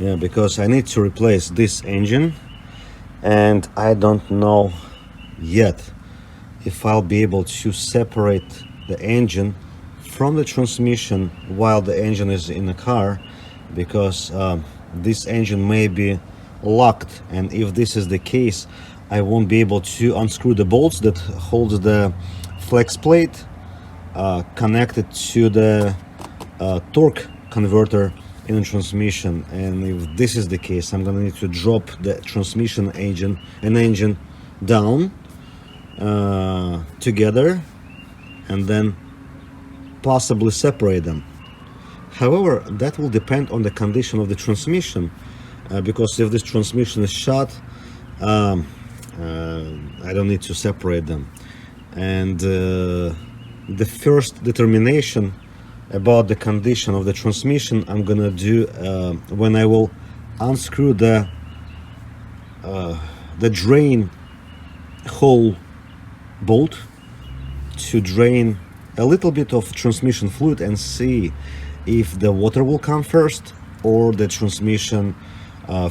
Yeah, because I need to replace this engine, and I don't know yet if I'll be able to separate the engine from the transmission while the engine is in the car, because this engine may be locked, and if this is the case, I won't be able to unscrew the bolts that holds the flex plate connected to the torque converter in the transmission. And if this is the case, I'm gonna need to drop the transmission engine down together and then possibly separate them. However, that will depend on the condition of the transmission, because if this transmission is shot, I don't need to separate them. And the first determination about the condition of the transmission I'm gonna do when I will unscrew the drain hole bolt to drain a little bit of transmission fluid and see if the water will come first or the transmission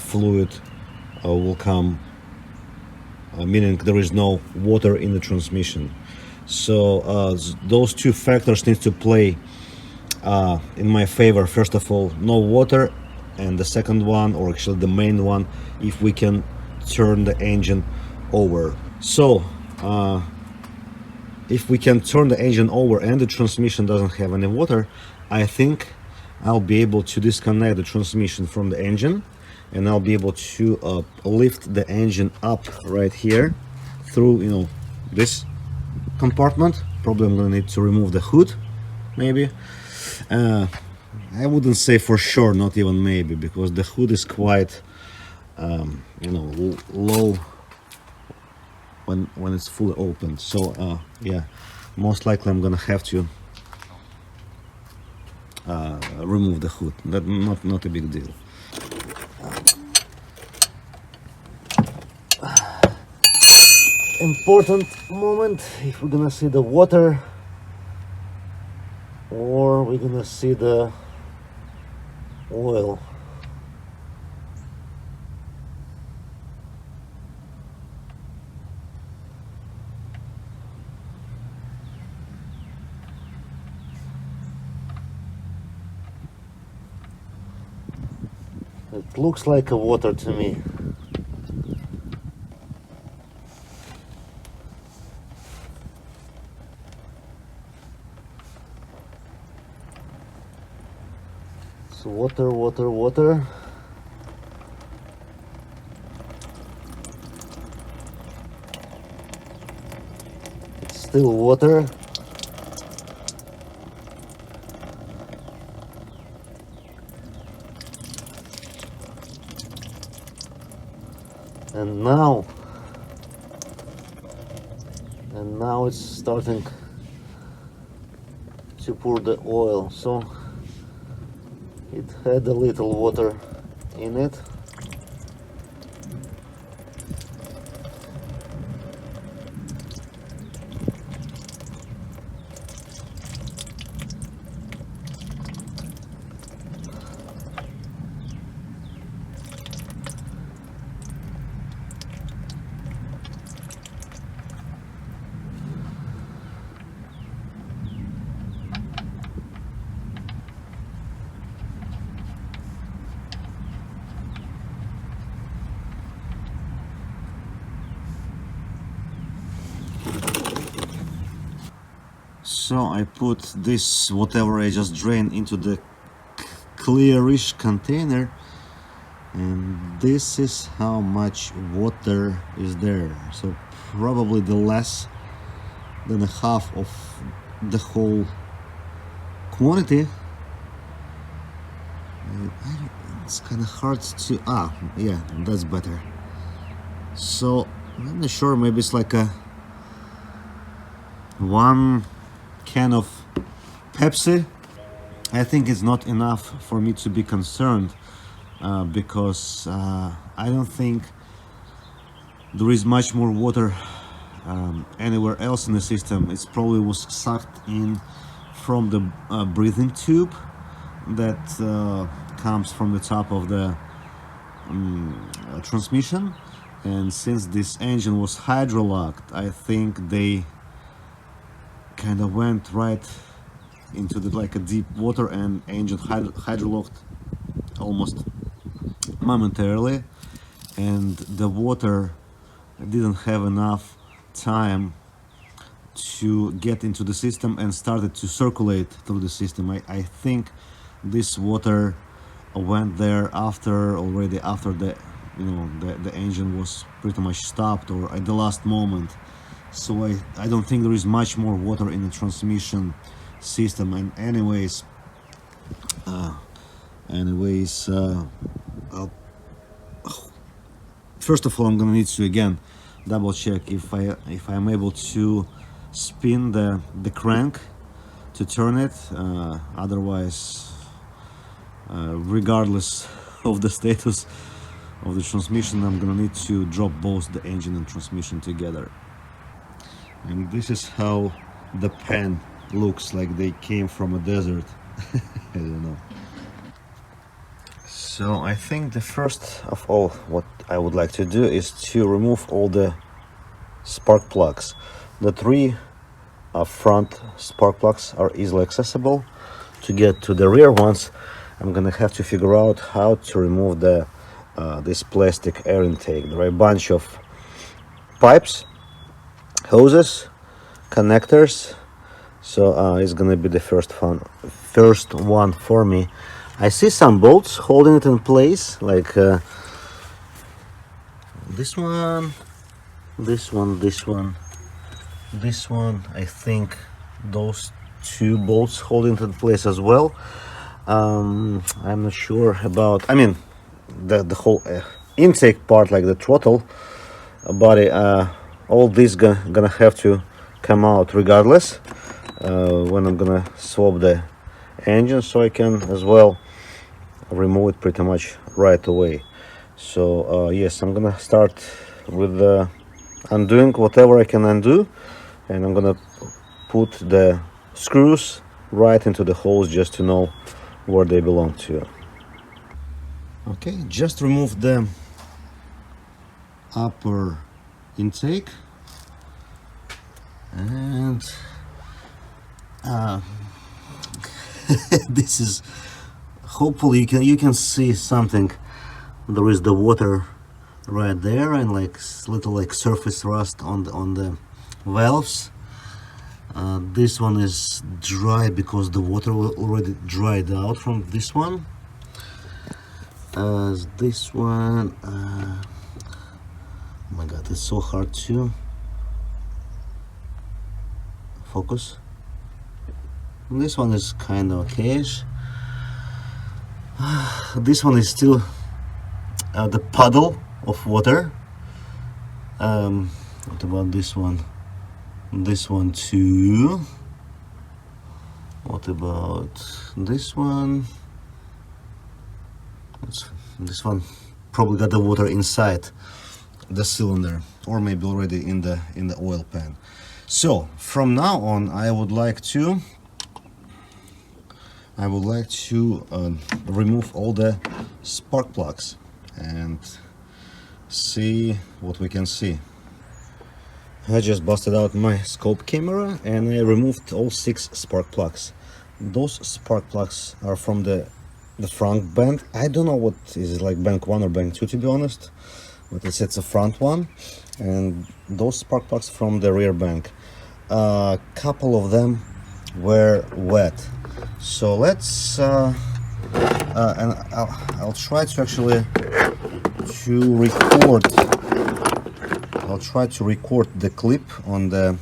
fluid will come, meaning there is no water in the transmission. So those two factors need to play in my favor. First of all, no water, and the second one, or actually the main one, if we can turn the engine over. So if we can turn the engine over and the transmission doesn't have any water, I think I'll be able to disconnect the transmission from the engine, and I'll be able to lift the engine up right here through, this compartment. Probably I'm gonna need to remove the hood, maybe. I wouldn't say for sure, not even maybe, because the hood is quite low when it's fully open. So yeah, most likely I'm gonna have to remove the hood. That not a big deal. Important moment, if we're gonna see the water or we're gonna see the oil. It looks like a water to me. So water, water, water. It's still water. And now it's starting to pour the oil. So it had a little water in it. So I put this, whatever I just drained, into the clearish container, and this is how much water is there. So probably the less than a half of the whole quantity. It's kind of hard to, yeah, that's better. So I'm not sure, maybe it's like a 1 can of Pepsi. I think it's not enough for me to be concerned, because I don't think there is much more water anywhere else in the system. It probably was sucked in from the breathing tube that comes from the top of the transmission, and since this engine was hydrolocked, I think they kind of went right into the like a deep water, and engine hydrolocked almost momentarily, and the water didn't have enough time to get into the system and started to circulate through the system. I think this water went there already after the the engine was pretty much stopped, or at the last moment. So I don't think there is much more water in the transmission system. And anyways, first of all, I'm gonna need to again double check if I'm able to spin the crank to turn it. Otherwise, regardless of the status of the transmission, I'm gonna need to drop both the engine and transmission together. And this is how the pan looks like. They came from a desert. I don't know. So I think the first of all what I would like to do is to remove all the spark plugs. The three front spark plugs are easily accessible. To get to the rear ones, I'm gonna have to figure out how to remove the this plastic air intake. There are a bunch of pipes, hoses, connectors. So it's gonna be the first one for me. I see some bolts holding it in place, like this one, this one, this one, this one. I think those two bolts holding it in place as well. I'm not sure about, I mean, the whole intake part, like the throttle body. All these gonna have to come out regardless when I'm gonna swap the engine, so I can as well remove it pretty much right away. So yes, I'm gonna start with undoing whatever I can undo, and I'm gonna put the screws right into the holes just to know where they belong to. Okay, just remove the upper intake, and this is, hopefully you can see something. There is the water right there, and like little like surface rust on the valves. This one is dry because the water already dried out from this one. This one, oh my god, it's so hard to focus. This one is kind of okayish. This one is still the puddle of water. What about this one? This one too. What about this one? This one probably got the water inside the cylinder, or maybe already in the oil pan. So from now on, I would like to remove all the spark plugs and see what we can see. I just busted out my scope camera and I removed all 6 spark plugs. Those spark plugs are from the front bank. I don't know what is it, like bank 1 or bank 2 to be honest, but it's a front one. And those spark plugs from the rear bank. A couple of them were wet. So let's and I'll try to actually record. I'll try to record the clip on the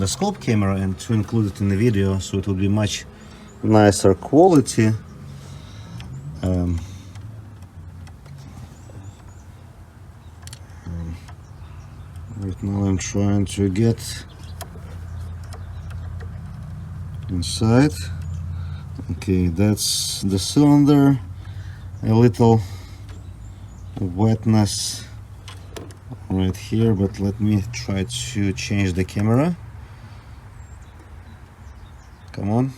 scope camera and to include it in the video, so it will be much nicer quality. Right now I'm trying to get inside. Okay, that's the cylinder. A little wetness right here, but let me try to change the camera. Come on.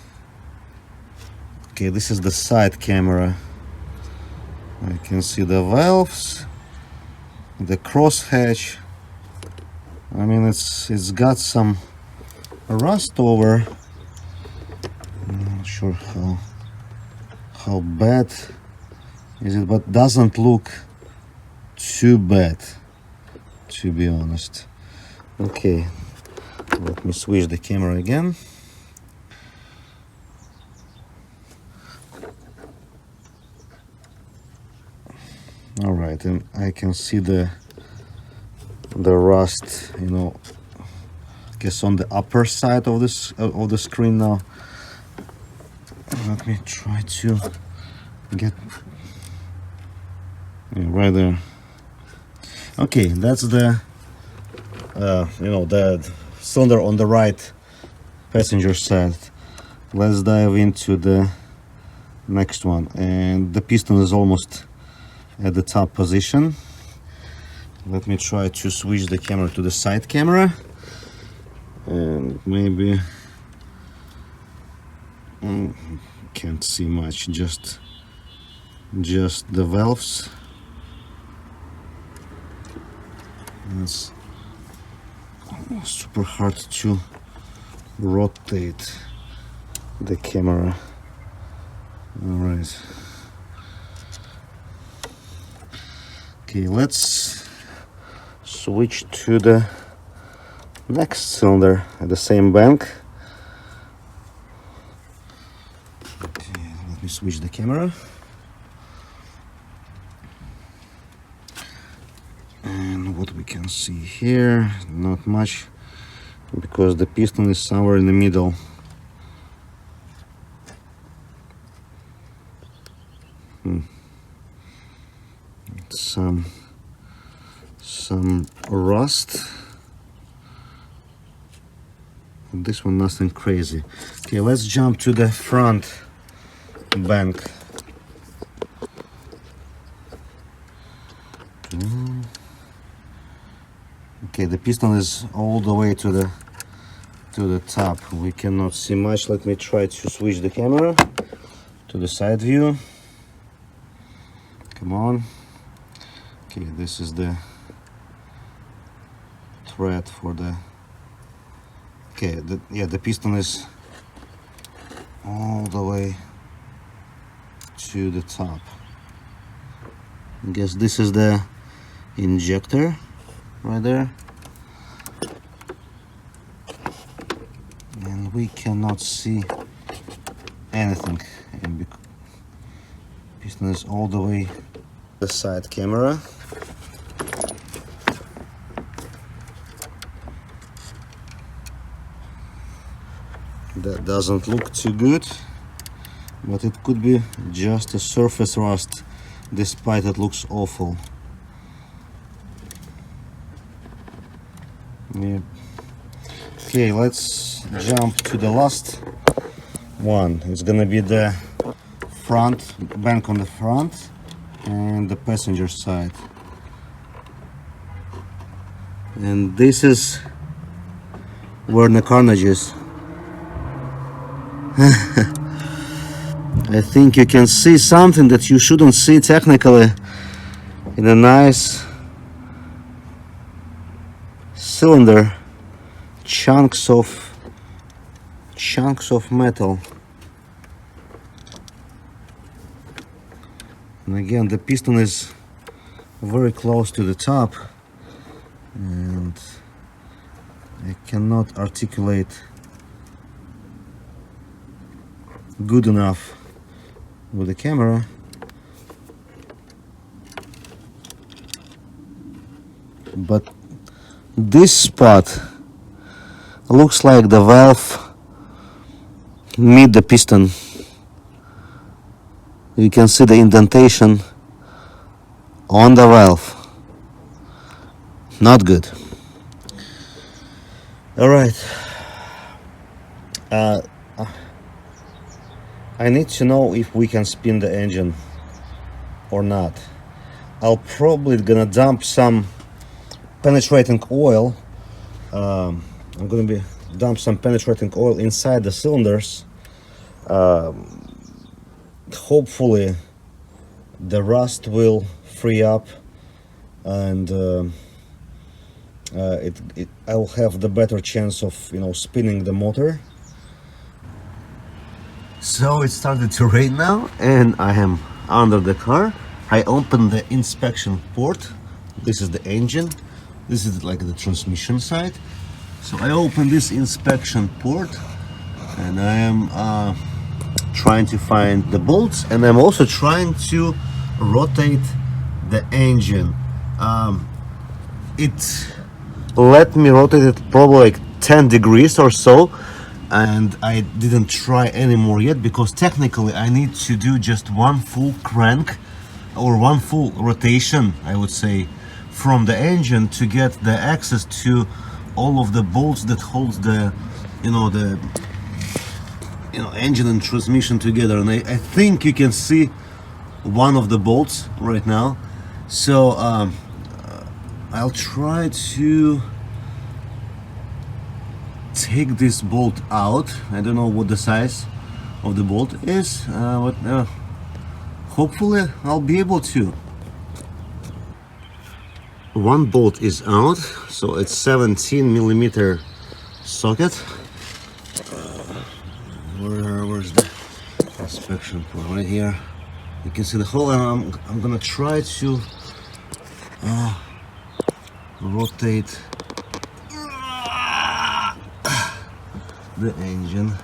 Okay, this is the side camera. I can see the valves, the crosshatch. I mean, it's got some rust over. I'm not sure how bad is it, but doesn't look too bad, to be honest. Okay, let me switch the camera again. All right, and I can see the rust, you know, I guess on the upper side of this of the screen now. Let me try to get right there. Okay, that's the you know, the cylinder on the right passenger side. Let's dive into the next one, and the piston is almost at the top position. Let me try to switch the camera to the side camera, and maybe can't see much, just the valves. It's super hard to rotate the camera. All right. Okay, let's switch to the next cylinder at the same bank. Okay, let me switch the camera. And what we can see here, not much, because the piston is somewhere in the middle. Some rust. This one nothing crazy. Okay, let's jump to the front bank. Okay, the piston is all the way to the top. We cannot see much. Let me try to switch the camera to the side view. Come on. Okay, this is the thread for the. Okay, the piston is all the way to the top. I guess this is the injector right there, and we cannot see anything, and piston is all the way the side camera. That doesn't look too good, but it could be just a surface rust, despite it looks awful. Yeah. Okay, let's jump to the last one. It's gonna be the front bank on the front and the passenger side. And this is where the carnage is. I think you can see something that you shouldn't see technically in a nice cylinder. Chunks of metal. And again, the piston is very close to the top, and I cannot articulate good enough with the camera. But this spot looks like the valve meet the piston. You can see the indentation on the valve. Not good. All right. I need to know if we can spin the engine or not. I'll probably gonna dump some penetrating oil. I'm gonna be dump some penetrating oil inside the cylinders, hopefully the rust will free up, and I'll have the better chance of spinning the motor. So it started to rain now, and I am under the car. I opened the inspection port. This is the engine. This is like the transmission side. So I opened this inspection port, and I am trying to find the bolts, and I'm also trying to rotate the engine. It let me rotate it probably like 10 degrees or so, and I didn't try anymore yet, because technically I need to do just one full crank or one full rotation, I would say, from the engine to get the access to all of the bolts that holds the engine and transmission together. And I think you can see one of the bolts right now. So I'll try to take this bolt out. I don't know what the size of the bolt is, but hopefully I'll be able to. One bolt is out, so it's 17mm socket. Where's the inspection point? Right here. You can see the hole, and I'm gonna try to rotate the engine.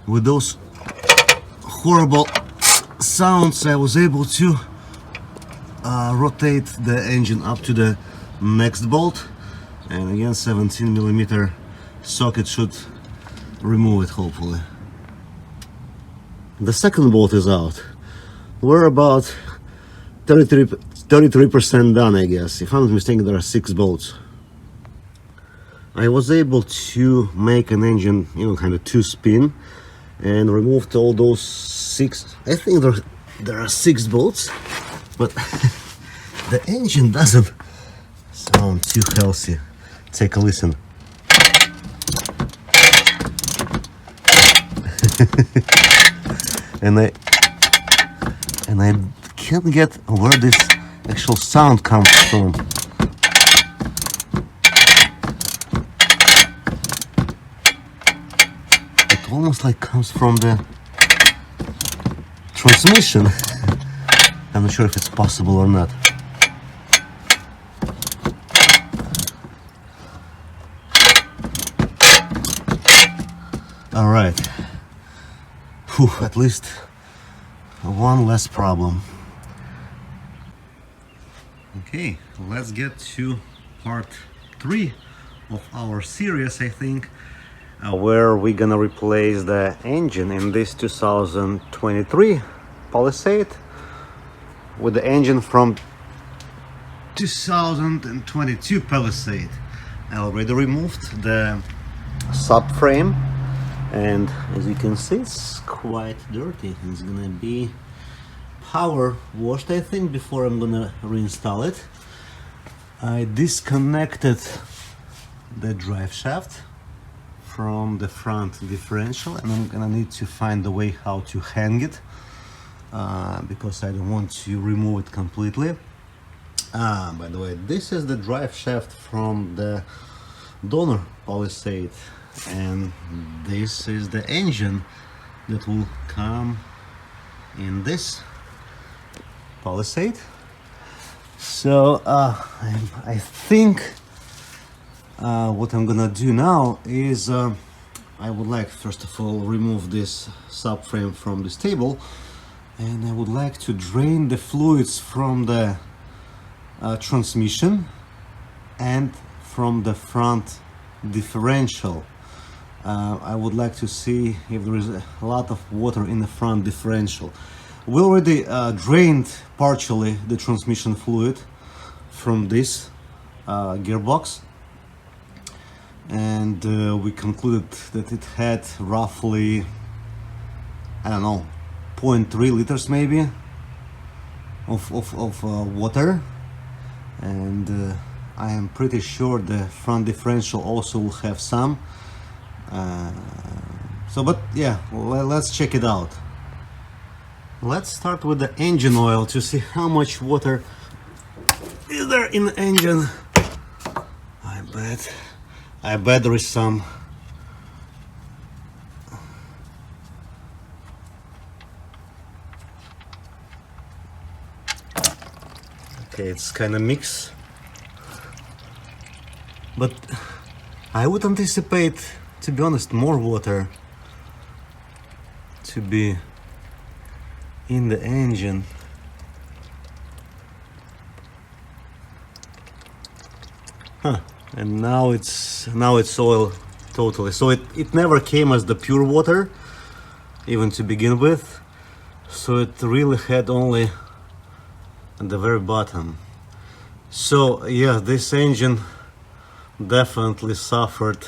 With those horrible sounds, I was able to rotate the engine up to the next bolt, and again 17mm socket should remove it, hopefully. The second bolt is out. We're about 33% done, I guess. If I'm not mistaken, there are 6 bolts. I was able to make an engine, kind of 2-spin, and removed all those 6. I think there are 6 bolts, but the engine doesn't sound too healthy. Take a listen. and I can't get where this actual sound comes from. It almost like comes from the transmission. I'm not sure if it's possible or not. All right. Whew, at least one less problem. Okay, let's get to part 3 of our series, I think, where we're gonna replace the engine in this 2023 Palisade with the engine from 2022 Palisade. I already removed the subframe, and as you can see, it's quite dirty. It's gonna be power washed, I think, before I'm gonna reinstall it. I disconnected the drive shaft from the front differential, and I'm gonna need to find a way how to hang it, because I don't want to remove it completely. By the way, this is the drive shaft from the donor Palisade, and this is the engine that will come in this Palisade. So I think what I'm gonna do now is I would like, first of all, remove this subframe from this table, and I would like to drain the fluids from the transmission and from the front differential. I would like to see if there is a lot of water in the front differential. We already drained partially the transmission fluid from this gearbox, and we concluded that it had roughly, I don't know, 0.3 liters maybe of water, and I am pretty sure the front differential also will have some. So, but yeah, let's check it out. Let's start with the engine oil to see how much water is there in the engine. I bet there is some. Okay, it's kind of mixed, but I would anticipate, to be honest, more water to be in the engine. And now it's oil totally. So it never came as the pure water, even to begin with. So it really had only at the very bottom. So yeah, this engine definitely suffered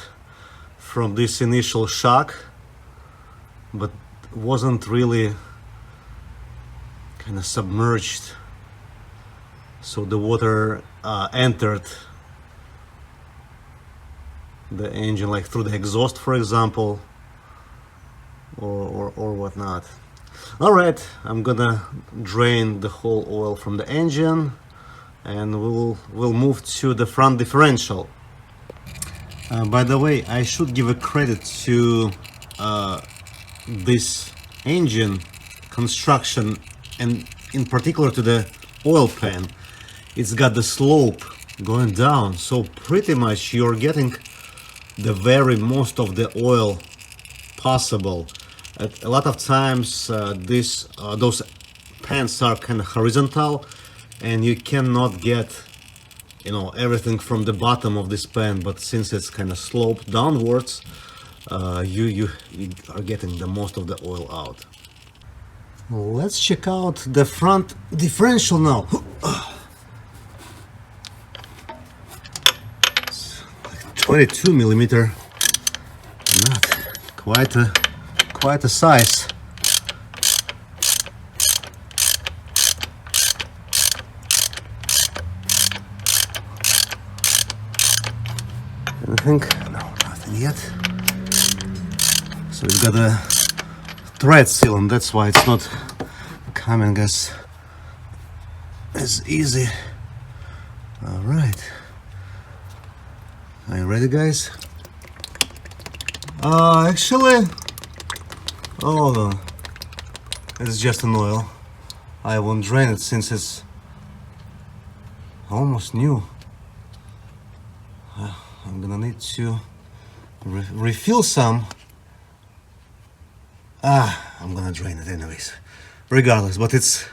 from this initial shock, but wasn't really kind of submerged. So the water entered the engine, like through the exhaust, for example, or whatnot. All right, I'm gonna drain the whole oil from the engine, and we'll move to the front differential. By the way, I should give a credit to this engine construction, and in particular to the oil pan. It's got the slope going down, so pretty much you're getting the very most of the oil possible. A lot of times those pans are kind of horizontal, and you cannot get, you know, everything from the bottom of this pan, but since it's kind of sloped downwards, you are getting the most of the oil out. Let's check out the front differential now. It's like 22 millimeter, not quite a size. Anything? No, nothing yet. So we've got a thread seal, and that's why it's not coming as easy. All right. Are you ready, guys? Actually, hold on. It's just an oil. I won't drain it since it's almost new. I'm gonna need to refill some. I'm gonna drain it anyways, regardless. But it's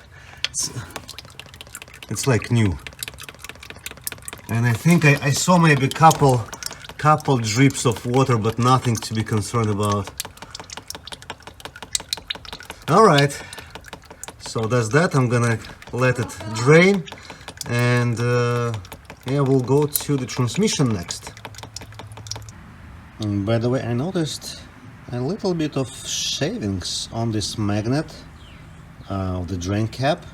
like new. And I think I saw maybe couple drips of water, but nothing to be concerned about. All right, so that's that. I'm gonna let it drain, and yeah, we'll go to the transmission next. And by the way, I noticed a little bit of shavings on this magnet of the drain cap.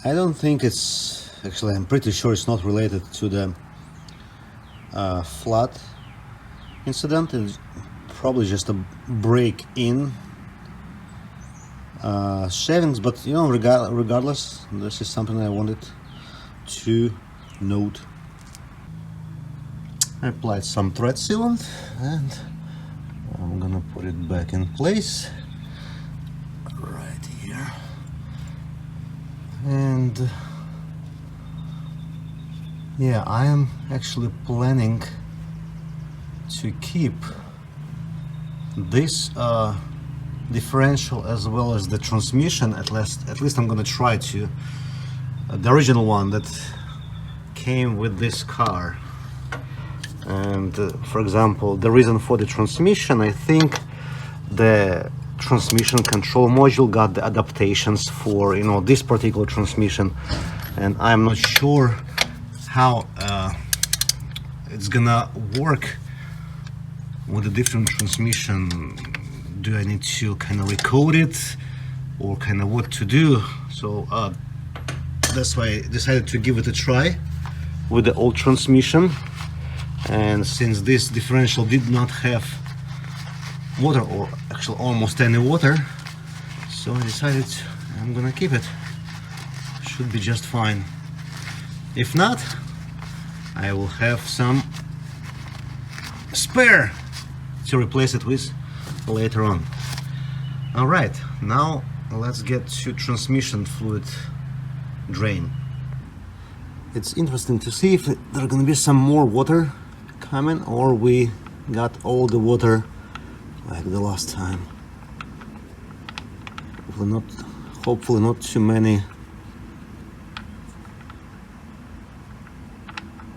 I don't think it's, actually I'm pretty sure it's not related to the flood incident. It's probably just a break-in shavings, but you know, regardless, this is something I wanted to note. I applied some thread sealant, and I'm gonna put it back in place right here. And yeah, I am actually planning to keep this differential as well as the transmission. At least I'm gonna try to. The original one that came with this car. And for example, the reason for the transmission, I think the transmission control module got the adaptations for, you know, this particular transmission, and I'm not sure how it's gonna work with a different transmission. Do I need to kind of recode it, or kind of what to do? So that's why I decided to give it a try with the old transmission. And since this differential did not have water, or actually almost any water, so I decided I'm gonna keep it. Should be just fine. If not, I will have some spare to replace it with later on. Alright, now let's get to transmission fluid drain. It's interesting to see if there are gonna be some more water coming, or we got all the water like the last time. Hopefully not too many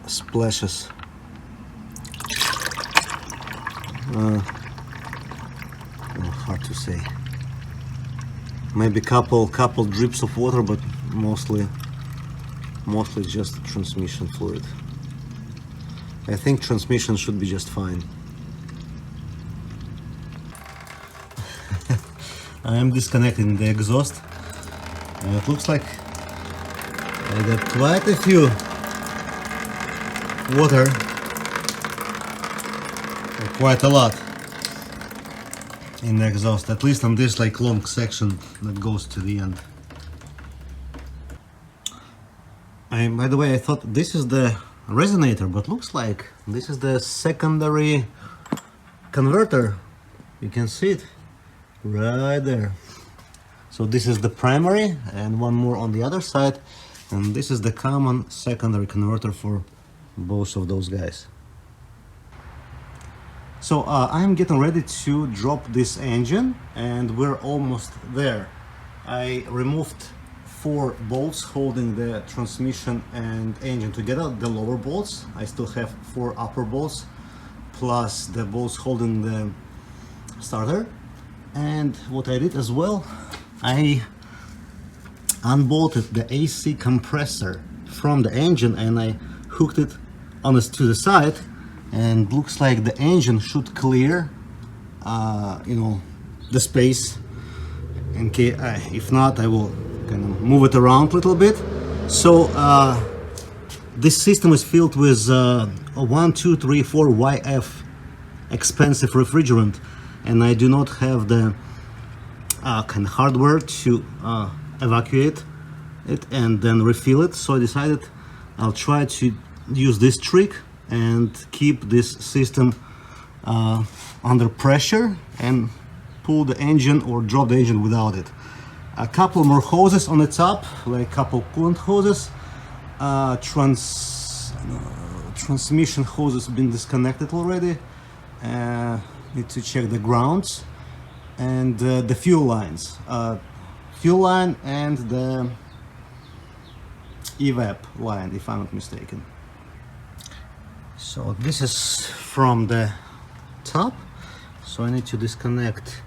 splashes. Hard to say. Maybe couple drips of water, but mostly just transmission fluid. I think transmission should be just fine. I am disconnecting the exhaust, and it looks like I got quite a few water, quite a lot in the exhaust, at least on this like long section that goes to the end. By the way, I thought this is the resonator, but looks like this is the secondary converter. You can see it right there. So this is the primary and one more on the other side, and this is the common secondary converter for both of those guys. So I'm getting ready to drop this engine, and we're almost there. I removed 4 bolts holding the transmission and engine together, the lower bolts. I still have 4 upper bolts, plus the bolts holding the starter. And what I did as well, I unbolted the AC compressor from the engine, and I hooked it to the side, and looks like the engine should clear the space. In case if not, I will kind of move it around a little bit. So this system is filled with 1,2,3,4 YF expensive refrigerant, and I do not have the kind of hardware to evacuate it and then refill it. So I decided I'll try to use this trick and keep this system under pressure and pull the engine or drop the engine without it. A couple more hoses on the top, like a couple coolant hoses. Transmission hoses been disconnected already. Need to check the grounds and the fuel lines. Fuel line and the evap line, if I'm not mistaken. So this is from the top, so I need to disconnect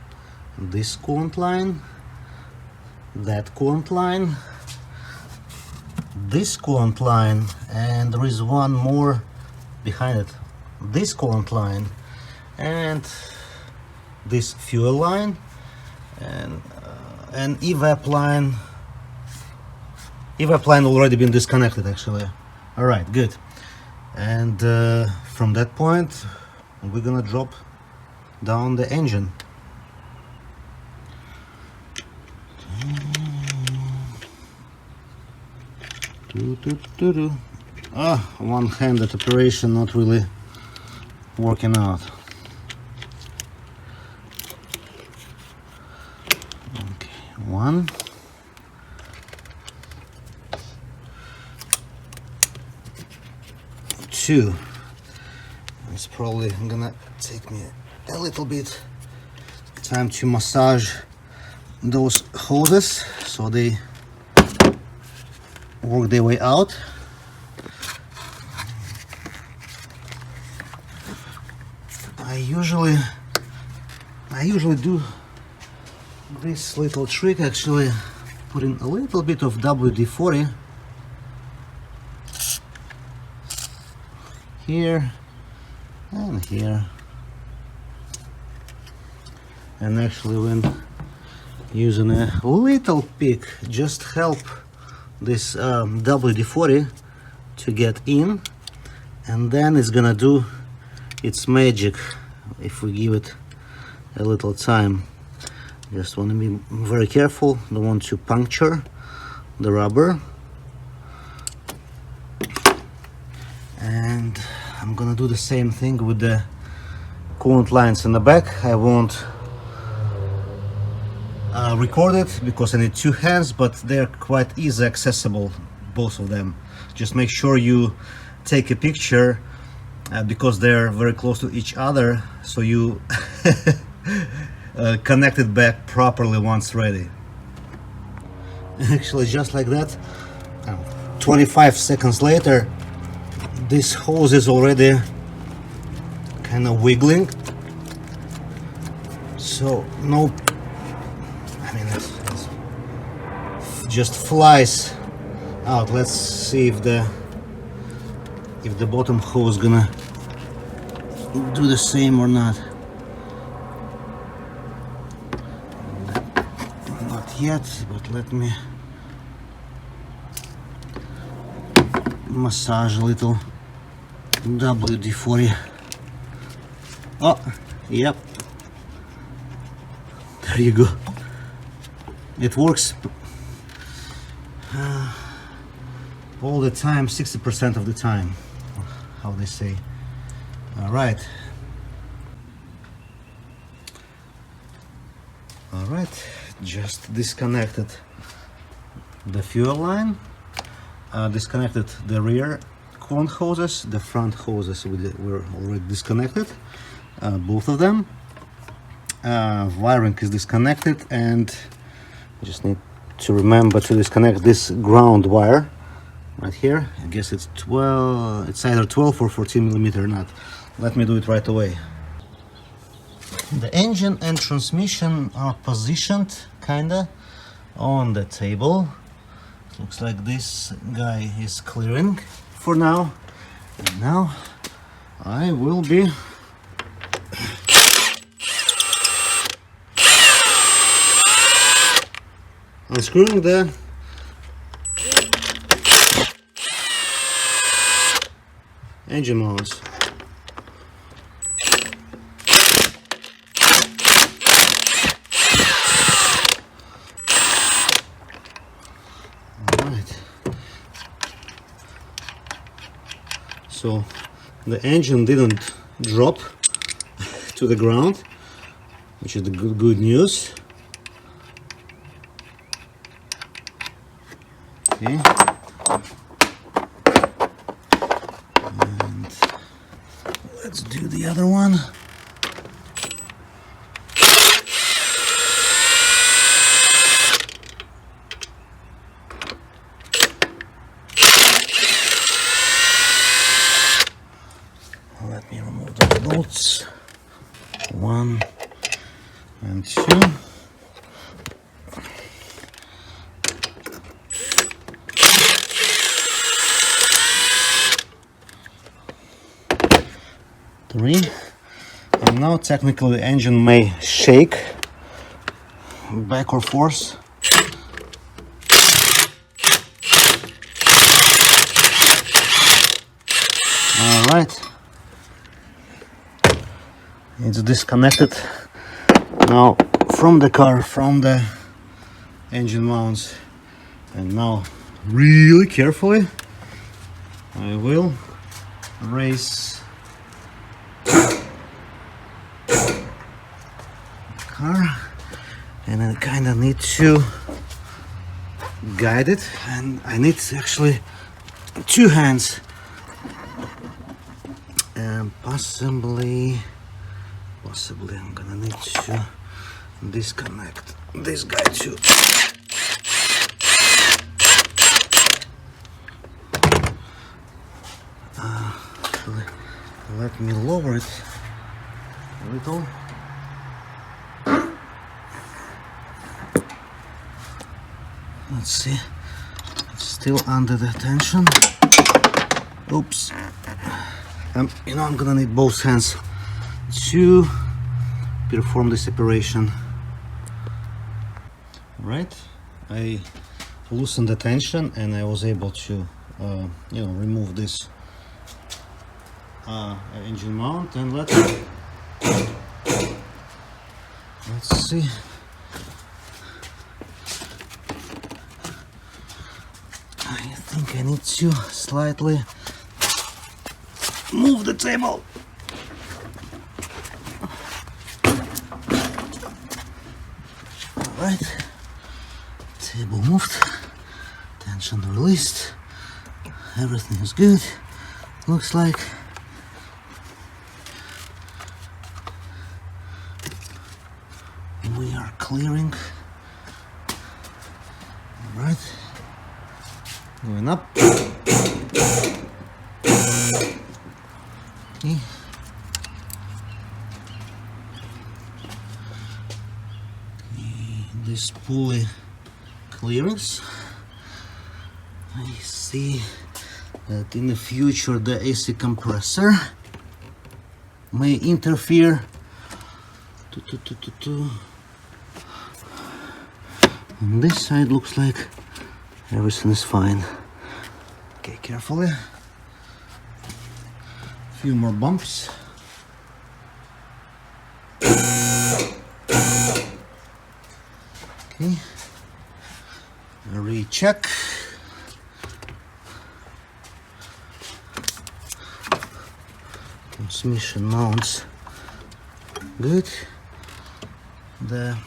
this coolant line, that coolant line, this coolant line, and there is one more behind it, this coolant line, and this fuel line, and an evap line. Evap line already been disconnected actually. All right, good. And from that point we're gonna drop down the engine. One-handed operation, not really working out. Okay, 1. Two. It's probably gonna take me a little bit time to massage those hoses so they work their way out. I usually do this little trick, actually putting a little bit of WD-40 here and here, and actually when using a little pick just help this WD-40 to get in, and then it's gonna do its magic if we give it a little time. Just want to be very careful, don't want to puncture the rubber. And I'm gonna do the same thing with the coolant lines in the back. I won't record it because I need two hands, but they're quite easy accessible, both of them. Just make sure you take a picture because they're very close to each other, so you connect it back properly once ready. Actually, just like that, 25 seconds later, this hose is already kind of wiggling, so no, I mean it's just flies out. Let's see if the bottom hose gonna do the same or not. Not yet, but let me massage a little WD-40. Oh, yep, there you go. It works all the time, 60% of the time, how they say. All right, just disconnected the fuel line, disconnected the rear coolant hoses. The front hoses were already disconnected, both of them. Wiring is disconnected, and I just need to remember to disconnect this ground wire right here. I guess it's 12, it's either 12 or 14 millimeter nut. Let me do it right away. The engine and transmission are positioned kinda on the table. It looks like this guy is clearing for now. And now I will be unscrewing the engine mounts. So the engine didn't drop to the ground, which is the good news. Okay. And let's do the other one. Let me remove the bolts. 1 and 2. Three. And now technically the engine may shake back or forth. All right. It's disconnected now from the car, from the engine mounts, and now really carefully I will raise the car, and I kind of need to guide it, and I need actually two hands, and possibly I'm gonna need to disconnect this guy too. Let me lower it a little. Let's see, it's still under the tension. Oops. You know, I'm gonna need both hands to perform this operation. Right, I loosened the tension and I was able to remove this engine mount, and let's Let's see. I think I need to slightly move the table. Alright, table moved, tension released, everything is good, looks like. We are clearing. Alright, going up. Okay. This pulley clearance. I see that in the future the AC compressor may interfere. On this side looks like everything is fine. Okay, carefully. A few more bumps. Okay, recheck. Transmission mounts good. The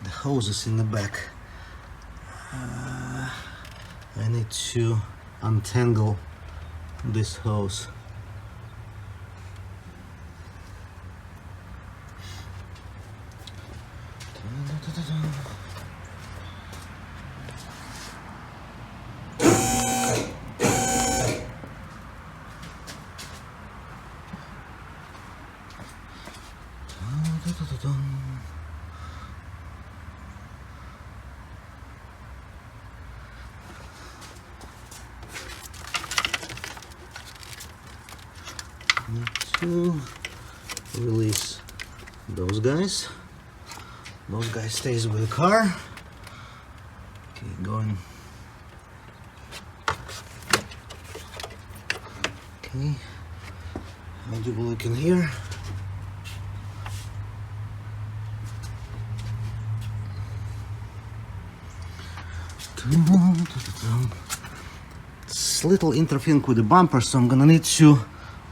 hoses in the back. I need to untangle this hose. Need to release those guys. Those guys stays with the car. Okay, going. Okay, how do we look in here? It's a little interfering with the bumper, so I'm gonna need to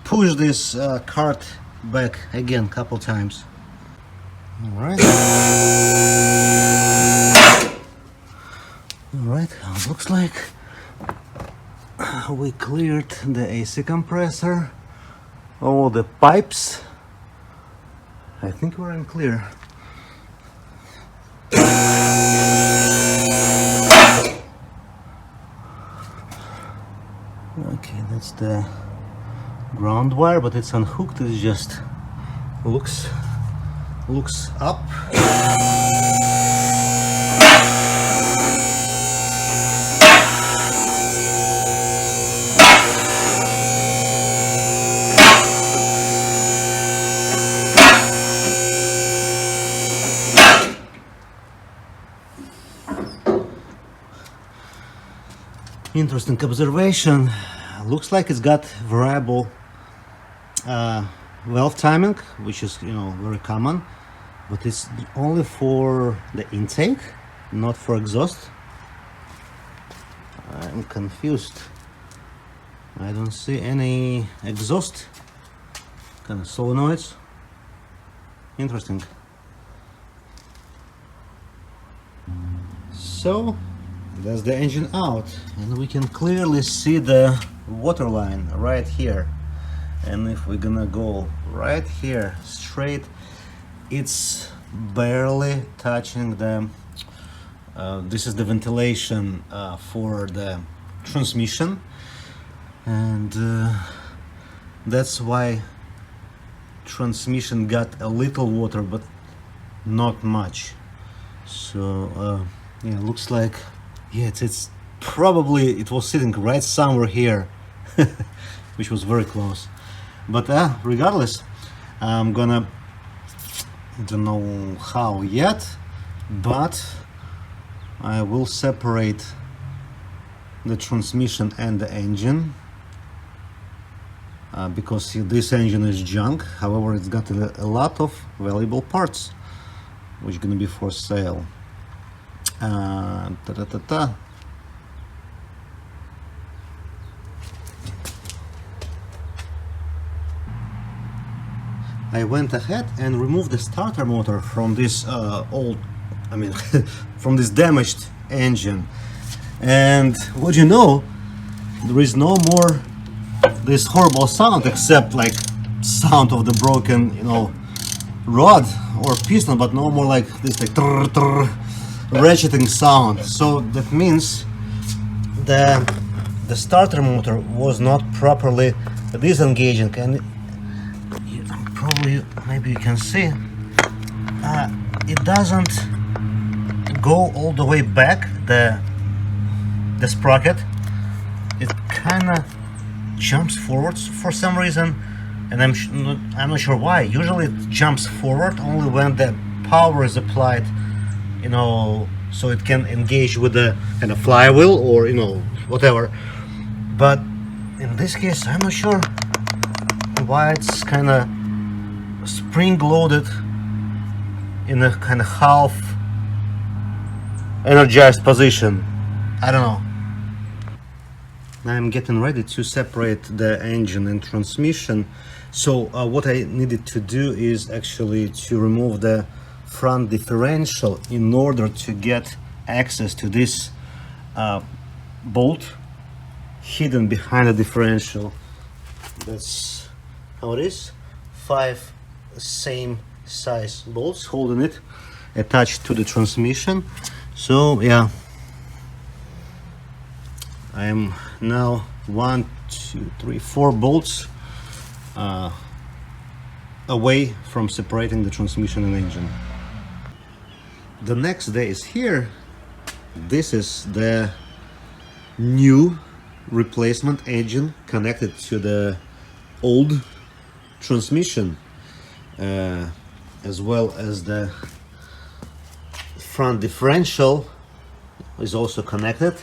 push this cart back again a couple times. Alright. Alright, how it looks like. We cleared the AC compressor, all the pipes. I think we're in clear. Okay, that's the ground wire, but it's unhooked. It just looks up. Interesting observation. Looks like it's got variable valve timing, which is, very common, but it's only for the intake, not for exhaust. I'm confused. I don't see any exhaust kind of solenoids. Interesting. So that's the engine out, and we can clearly see the water line right here. And if we're gonna go right here straight, it's barely touching the this is the ventilation for the transmission, and that's why transmission got a little water, but not much. So yeah, looks like, yeah, it's probably, it was sitting right somewhere here which was very close. But regardless, I'm gonna, don't know how yet, but I will separate the transmission and the engine. because this engine is junk. However, it's got a lot of valuable parts which are gonna be for sale. I went ahead and removed the starter motor from this from this damaged engine. And what you know, there is no more this horrible sound, except like sound of the broken, rod or piston, but no more like this like trrr, trrr, ratcheting sound. So that means the starter motor was not properly disengaging, and probably maybe you can see it doesn't go all the way back, the sprocket. It kind of jumps forwards for some reason, and I'm not sure why. Usually it jumps forward only when the power is applied, so it can engage with the kind of flywheel or whatever. But in this case, I'm not sure why it's kind of spring-loaded in a kind of half energized position. I don't know. I'm getting ready to separate the engine and transmission. So what I needed to do is actually to remove the front differential in order to get access to this bolt hidden behind the differential. That's how it is. 5 same size bolts holding it attached to the transmission. So yeah, I am now 1, 2, 3, 4 bolts away from separating the transmission and engine. The next day is here. This is the new replacement engine connected to the old transmission, as well as the front differential is also connected.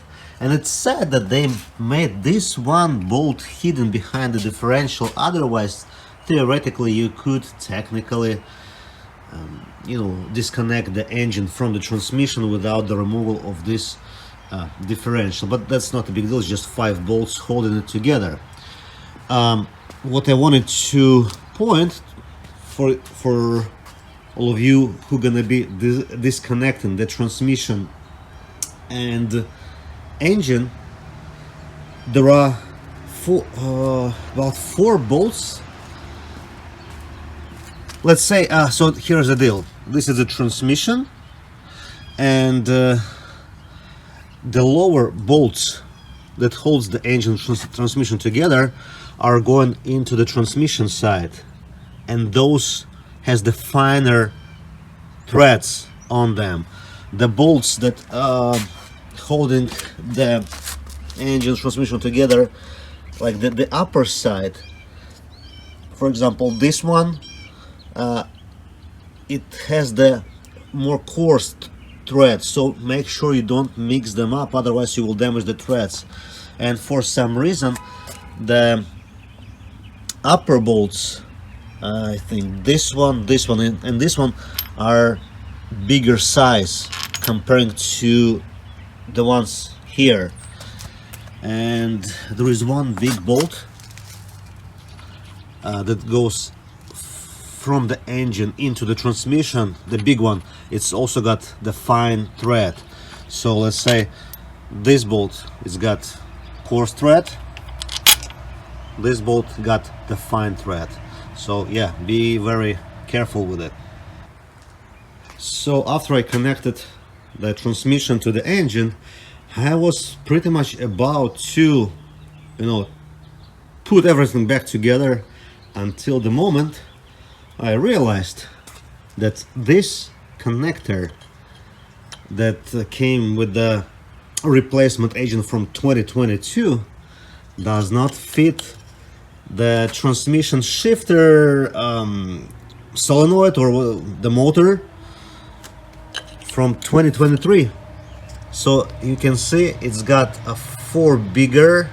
And it's sad that they made this one bolt hidden behind the differential. Otherwise, theoretically, you could technically disconnect the engine from the transmission without the removal of this differential. But that's not a big deal. It's just 5 bolts holding it together. What I wanted to point for all of you who gonna be disconnecting the transmission and engine, there are about 4 bolts. Let's say so here's the deal. This is the transmission, and the lower bolts that holds the engine transmission together are going into the transmission side, and those has the finer threads on them. The bolts that holding the engine transmission together, like the upper side, for example this one, it has the more coarse threads, so make sure you don't mix them up, otherwise you will damage the threads. And for some reason the upper bolts, I think this one and this one are bigger size comparing to the ones here. And there is one big bolt that goes from the engine into the transmission. The big one, it's also got the fine thread. So let's say this bolt is got coarse thread, this bolt got the fine thread. So yeah, be very careful with it. So after I connected the transmission to the engine, I was pretty much about to put everything back together, until the moment I realized that this connector that came with the replacement engine from 2022 does not fit the transmission shifter solenoid or the motor from 2023. So you can see it's got 4 bigger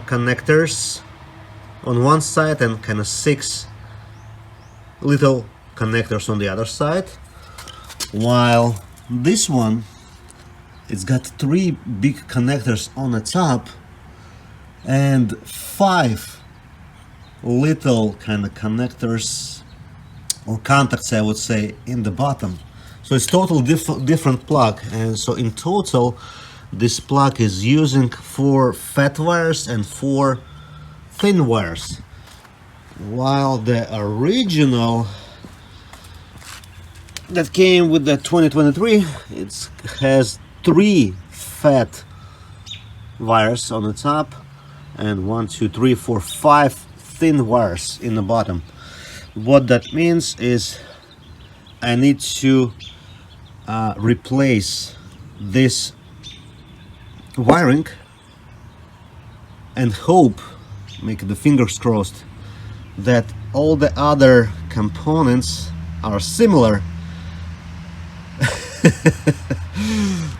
connectors on one side and kind of 6 little connectors on the other side, while this one, it's got 3 big connectors on the top and 5 little kind of connectors or contacts, I would say, in the bottom. So it's totally different plug, and so in total this plug is using 4 fat wires and 4 thin wires, while the original that came with the 2023, it has 3 fat wires on the top and 1, 2, 3, 4, 5 thin wires in the bottom. What that means is I need to replace this wiring and hope, make the fingers crossed, that all the other components are similar.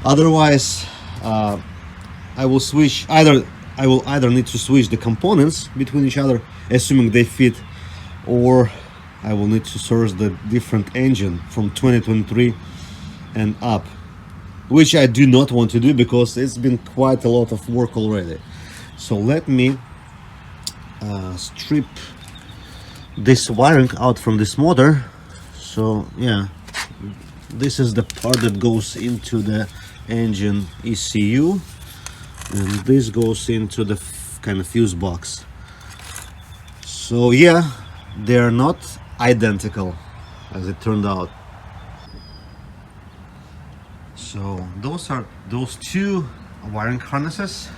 Otherwise I will switch, I will either need to switch the components between each other, assuming they fit, or I will need to source the different engine from 2023 and up, which I do not want to do because it's been quite a lot of work already. So let me strip this wiring out from this motor. So yeah, this is the part that goes into the engine ECU, and this goes into the kind of fuse box. So yeah, they're not identical as it turned out. So those are those 2 wiring harnesses,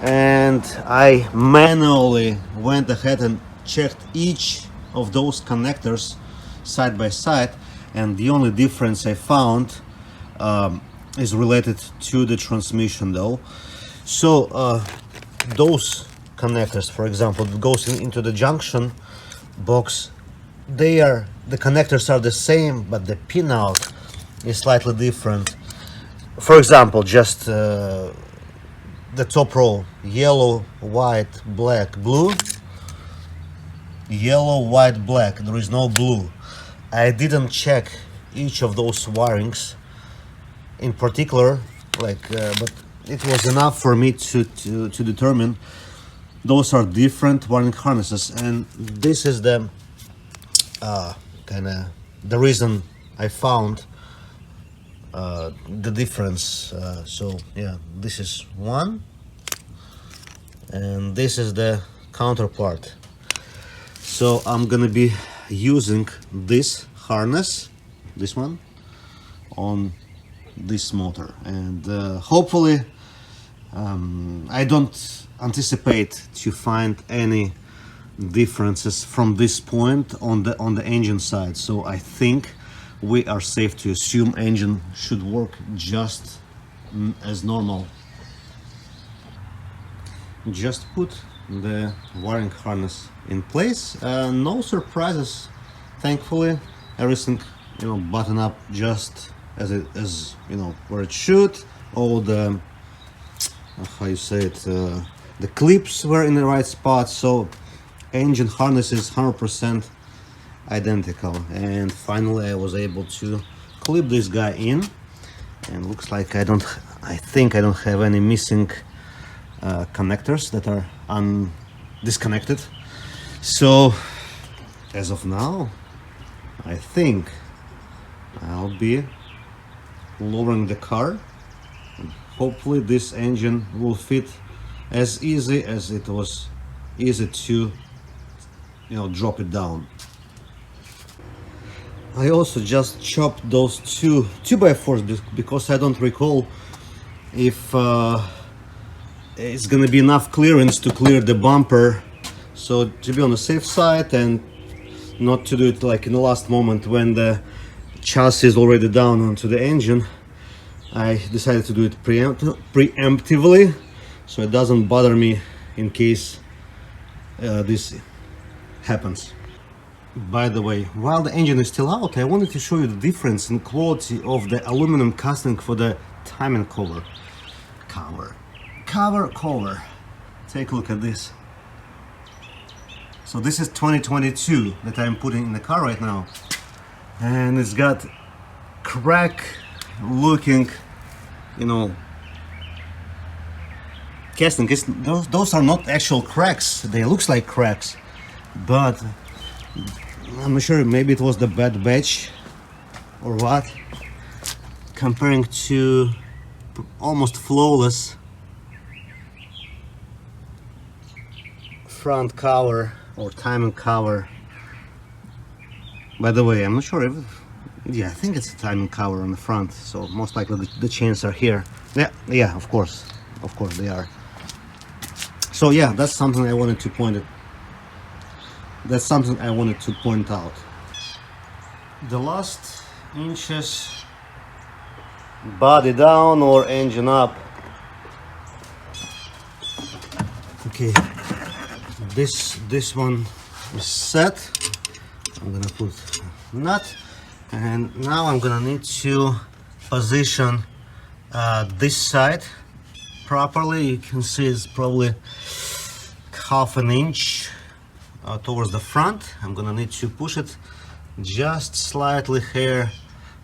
and I manually went ahead and checked each of those connectors side by side, and the only difference I found is related to the transmission though. So those connectors, for example, that goes into the junction box, the connectors are the same, but the pinout is slightly different. For example, just the top row, yellow, white, black, blue, yellow, white, black, there is no blue. I didn't check each of those wirings in particular, but it was enough for me to determine those are different wiring harnesses, and this is the kind of the reason I found the difference. So yeah, this is one, and this is the counterpart. So I'm gonna be using this harness, this one, on this motor, and hopefully I don't anticipate to find any differences from this point on the engine side. So I think we are safe to assume engine should work just as normal. Just put the wiring harness in place, no surprises, thankfully. Everything, button up just as where it should. All the how you say it, the clips were in the right spot, so engine harness is 100% identical. And finally I was able to clip this guy in, and looks like I think I don't have any missing connectors that are disconnected. So as of now, I think I'll be lowering the car, and hopefully this engine will fit as easy as it was easy to drop it down. I also just chopped those 2x4s because I don't recall if it's gonna be enough clearance to clear the bumper. So to be on the safe side and not to do it like in the last moment when the chassis is already down onto the engine, I decided to do it preemptively, so it doesn't bother me in case this happens. By the way, while the engine is still out, I wanted to show you the difference in quality of the aluminum casting for the timing cover. Take a look at this. So this is 2022 that I'm putting in the car right now, and it's got crack looking, you know, casting. Those are not actual cracks. They looks like cracks, but I'm not sure, maybe it was the bad batch or what. Comparing to almost flawless front cover or timing cover. By the way, I'm not sure if, yeah, I think it's a timing cover on the front, so most likely the chains are here. Yeah, of course they are. So yeah, that's something I wanted to point out. The last inches, body down or engine up. Okay, this one is set. I'm gonna put a nut, and now I'm gonna need to position this side properly. You can see it's probably half an inch towards the front. I'm gonna need to push it just slightly here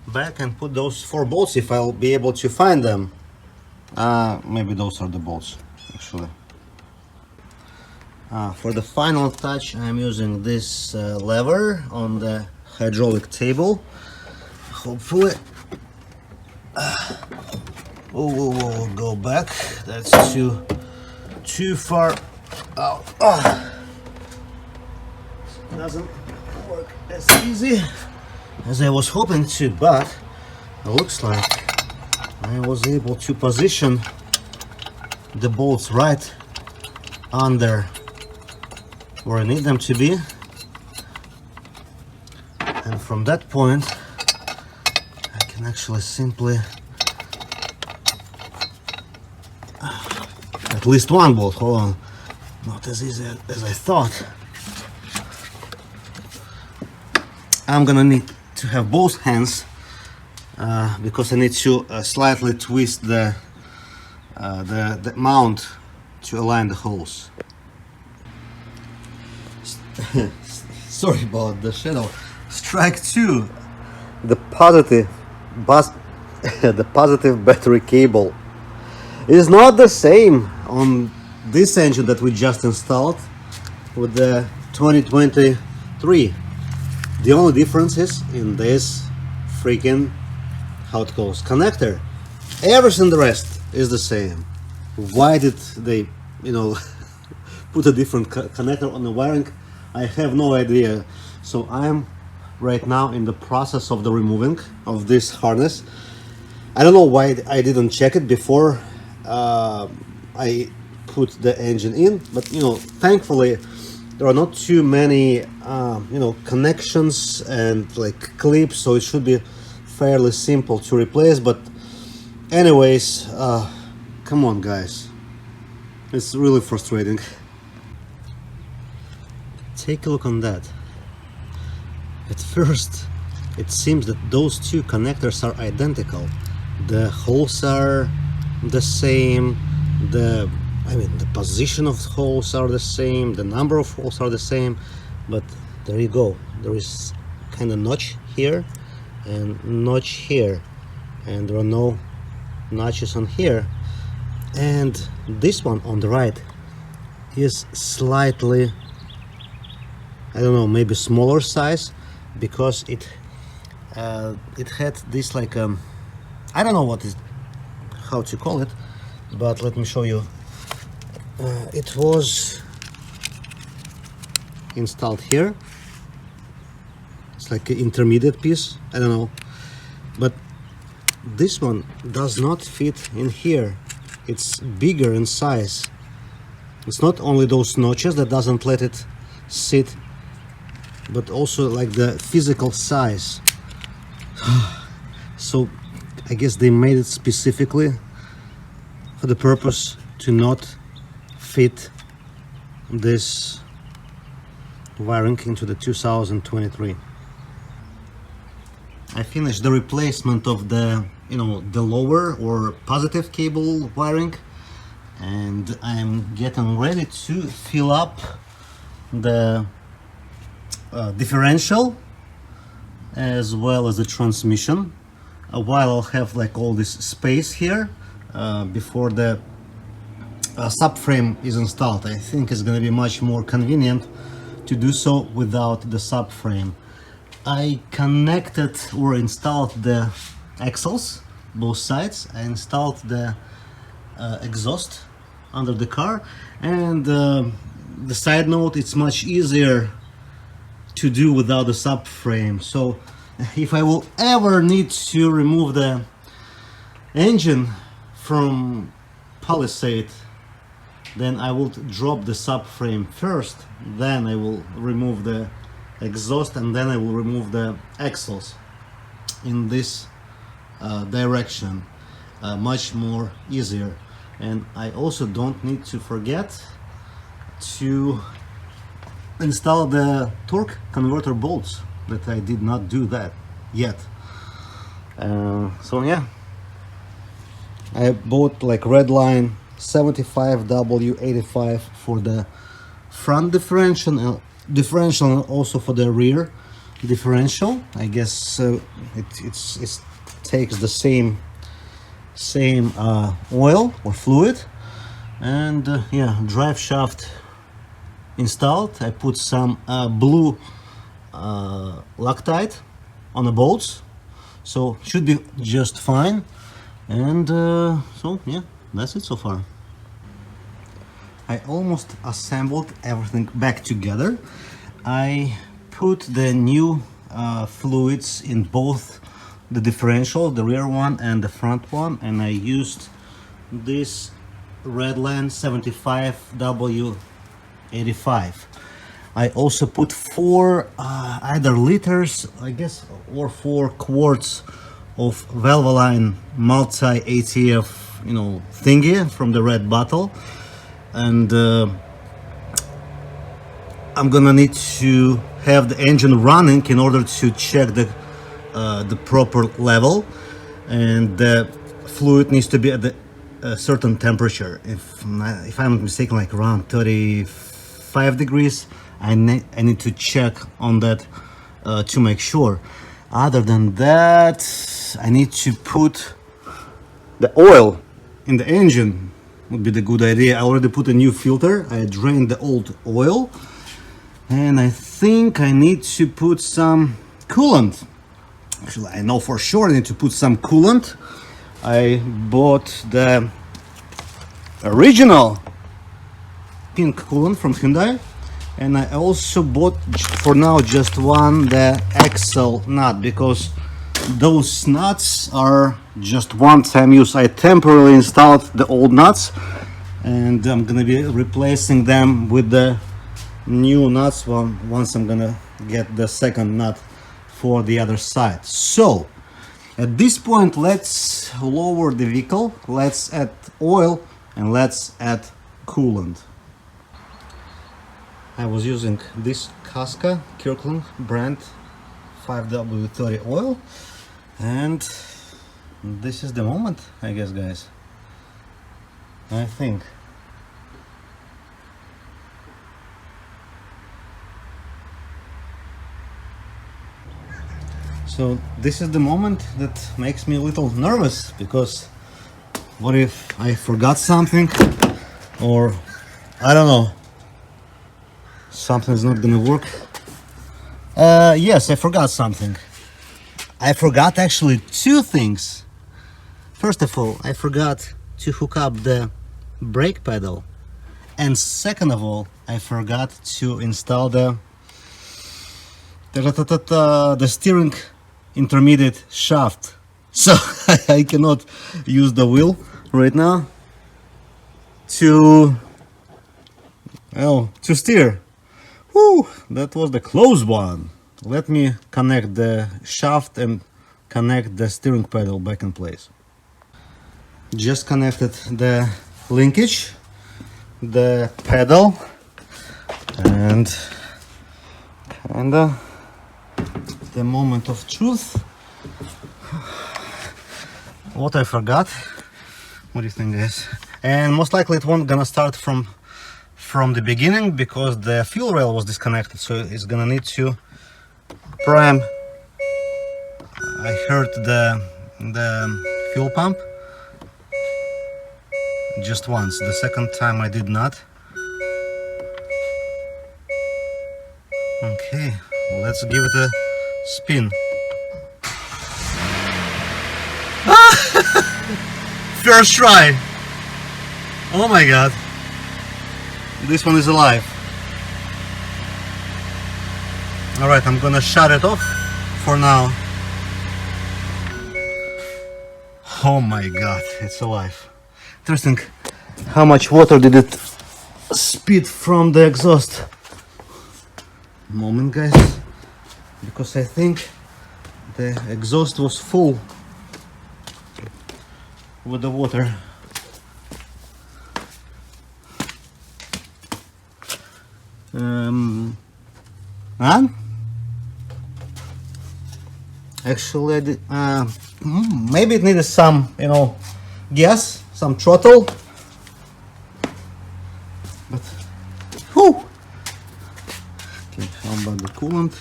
back and put those 4 bolts if I'll be able to find them. Maybe those are the bolts actually. For the final touch, I'm using this lever on the hydraulic table. Hopefully, oh, go back. That's too far out. Doesn't work as easy as I was hoping to, but it looks like I was able to position the bolts right under where I need them to be, and from that point I can actually simply at least one bolt. Hold on, not as easy as I thought. I'm gonna need to have both hands because I need to slightly twist the mount to align the holes. Sorry about the shadow. Strike 2. The positive battery cable is not the same on this engine that we just installed with the 2023. The only difference is in this freaking, how it goes, connector. Everything the rest is the same. Why did they, you know, put a different connector on the wiring? I have no idea. So I'm right now in the process of the removing of this harness. I don't know why I didn't check it before I put the engine in, but you know, thankfully there are not too many you know, connections and like clips, so it should be fairly simple to replace. But anyways, come on guys, it's really frustrating. Take a look on that. At first it seems that those two connectors are identical. The holes are the same, the position of holes are the same, the number of holes are the same, but there you go, there is kind of notch here and notch here, and there are no notches on here. And this one on the right is slightly, I don't know, maybe smaller size, because it had this like I don't know how to call it, but let me show you. It was installed here. It's like an intermediate piece, I don't know, but this one does not fit in here. It's bigger in size. It's not only those notches that doesn't let it sit, but also like the physical size. So I guess they made it specifically for the purpose to not fit this wiring into the 2023. I finished the replacement of the, you know, the lower or positive cable wiring, and I'm getting ready to fill up the differential as well as the transmission. While I'll have like all this space here before the subframe is installed. I think it's going to be much more convenient to do so without the subframe. I connected or installed the axles, both sides. I installed the exhaust under the car, and the side note, it's much easier to do without the subframe. So if I will ever need to remove the engine from Palisade, then I will drop the subframe first, then I will remove the exhaust, and then I will remove the axles in this direction. Much more easier. And I also don't need to forget to install the torque converter bolts, that I did not do that yet. So yeah, I bought like Redline 75W85 for the front differential and also for the rear differential. I guess it takes the same oil or fluid. And yeah, drive shaft installed. I put some blue Loctite on the bolts, so should be just fine. And so yeah, that's it so far. I almost assembled everything back together. I put the new fluids in both the differential, the rear one and the front one, and I used this Redline 75W85. I also put 4 either liters, I guess, or 4 quarts of Valvoline multi-ATF, thingy from the red bottle. And I'm gonna need to have the engine running in order to check the proper level, and the fluid needs to be at a certain temperature. If I'm not mistaken, like around 35 degrees. I need to check on that to make sure. Other than that, I need to put the oil in the engine. Would be the good idea. I already put a new filter. I drained the old oil, and I think I need to put some coolant. Actually, I know for sure I need to put some coolant. I bought the original pink coolant from Hyundai, and I also bought for now just the axle nut, because those nuts are just one-time use. I temporarily installed the old nuts, and I'm gonna be replacing them with the new nuts once I'm gonna get the second nut for the other side. So at this point, let's lower the vehicle, let's add oil, and let's add coolant. I was using this Casca Kirkland brand 5W30 oil, and this is the moment, I guess, guys. I think. So this is the moment that makes me a little nervous, because what if I forgot something, or I don't know, something's not gonna work. Yes, I forgot something. I forgot actually 2 things. First of all, I forgot to hook up the brake pedal, and second of all, I forgot to install the steering intermediate shaft. So I cannot use the wheel right now to steer. Whew, that was the close one. Let me connect the shaft and connect the steering pedal back in place. Just connected the linkage, the pedal, and kinda the moment of truth. What I forgot? What do you think, guys? And most likely it won't gonna start from from the beginning because the fuel rail was disconnected, so it's gonna need to prime. I heard the fuel pump just once. The second time I did not. Okay, let's give it a spin. First try. Oh my god, this one is alive. Alright, I'm gonna shut it off for now. Oh my god, it's alive. Interesting how much water did it spit from the exhaust. Moment, guys, because I think the exhaust was full with the water. Actually, I did, maybe it needed some, gas, some throttle. But, whew. Okay, how about the coolant?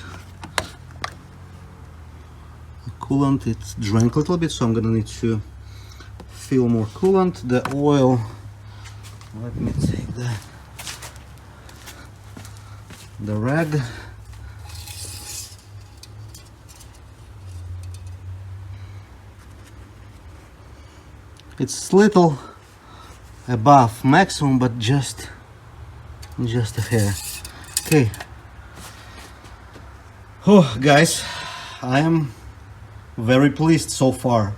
The coolant, it drank a little bit, so I'm gonna need to fill more coolant. The oil, let me take the rag. It's little above maximum, but just a hair. Okay. Oh, guys, I am very pleased so far.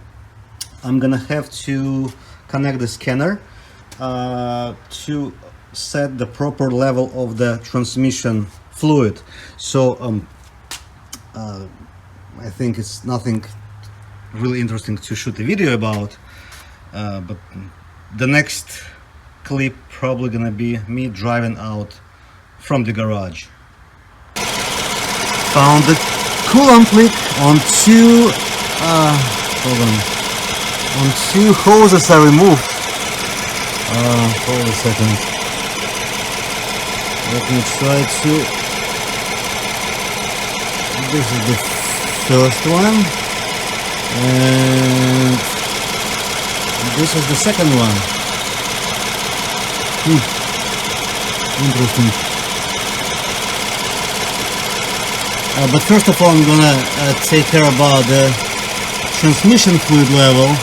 I'm gonna have to connect the scanner to set the proper level of the transmission fluid. So I think it's nothing really interesting to shoot a video about, but the next clip probably gonna be me driving out from the garage. Found the coolant leak on two on two hoses I removed. Hold a second. Let me try to. This is the first one, and this is the second one. Interesting. But first of all, I'm gonna take care about the transmission fluid level.